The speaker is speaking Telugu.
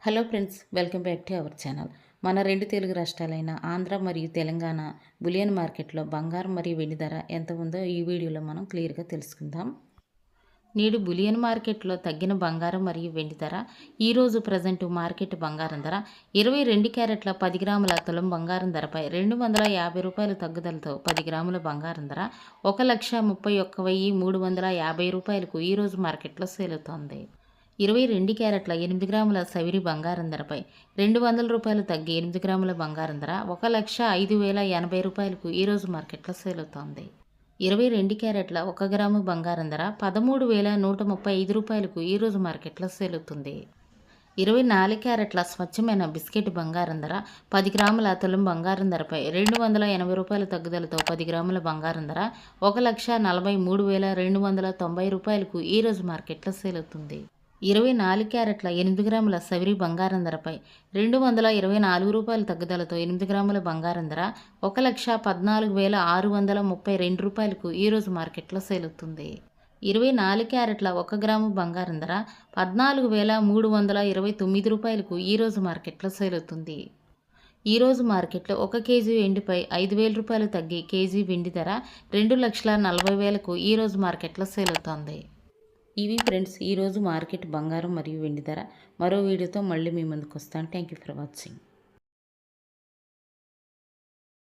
Hello friends, welcome back to our channel. మన రెండు తెలుగు రాష్ట్రాలైన ఆంధ్ర మరియు తెలంగాణ బులియన్ మార్కెట్లో బంగారం మరియు వెండి ధర ఎంత ఉందో ఈ వీడియోలో మనం క్లియర్గా తెలుసుకుందాం. నేడు బులియన్ మార్కెట్లో తగ్గిన బంగారం మరియు వెండి ధర. ఈరోజు ప్రజెంట్ మార్కెట్ బంగారం ధర 22 క్యారెట్ల 10 గ్రాముల తులం బంగారం ధరపై రూ. 250 తగ్గుదలతో 10 గ్రాముల బంగారం ధర 1,31,350 రూపాయలకు ఈరోజు మార్కెట్లో సేల్ అవుతోంది. 22 క్యారెట్ల 8 గ్రాముల సవిరి బంగారం ధరపై రూ. 200 తగ్గి 8 గ్రాముల బంగారం ధర 1,05,080 రూపాయలకు ఈరోజు మార్కెట్లో సేల్ అవుతోంది. 22 క్యారెట్ల 1 గ్రాము బంగారం ధర 13,135 రూపాయలకు ఈరోజు మార్కెట్లో సేల్ అవుతుంది. 24 క్యారెట్ల స్వచ్ఛమైన బిస్కెట్ బంగారం ధర 10 గ్రాముల తులం బంగారం ధరపై రూ. 280 తగ్గుదలతో 10 గ్రాముల బంగారం ధర 1,43,290 రూపాయలకు ఈరోజు మార్కెట్లో సేల్ అవుతుంది. 24 క్యారెట్ల 8 గ్రాముల సవిరి బంగారం ధరపై రూ. 224 తగ్గుదలతో 8 గ్రాముల బంగారం ధర 1,14,632 రూపాయలకు ఈరోజు మార్కెట్లో సేల్ అవుతుంది. 24 క్యారెట్ల 1 గ్రాము బంగారం ధర 14,329 రూపాయలకు ఈరోజు మార్కెట్లో సేల్ అవుతుంది. ఈరోజు మార్కెట్లో 1 కేజీ వెండిపై 5,000 రూపాయలు తగ్గి కేజీ వెండి ధర 2,40,000కు ఈరోజు మార్కెట్లో సేల్ అవుతోంది. ఇవి ఫ్రెండ్స్ ఈరోజు మార్కెట్ బంగారం మరియు వెండి ధర. మరో వీడియోతో మళ్ళీ మీ ముందుకు వస్తాను. Thank you for watching.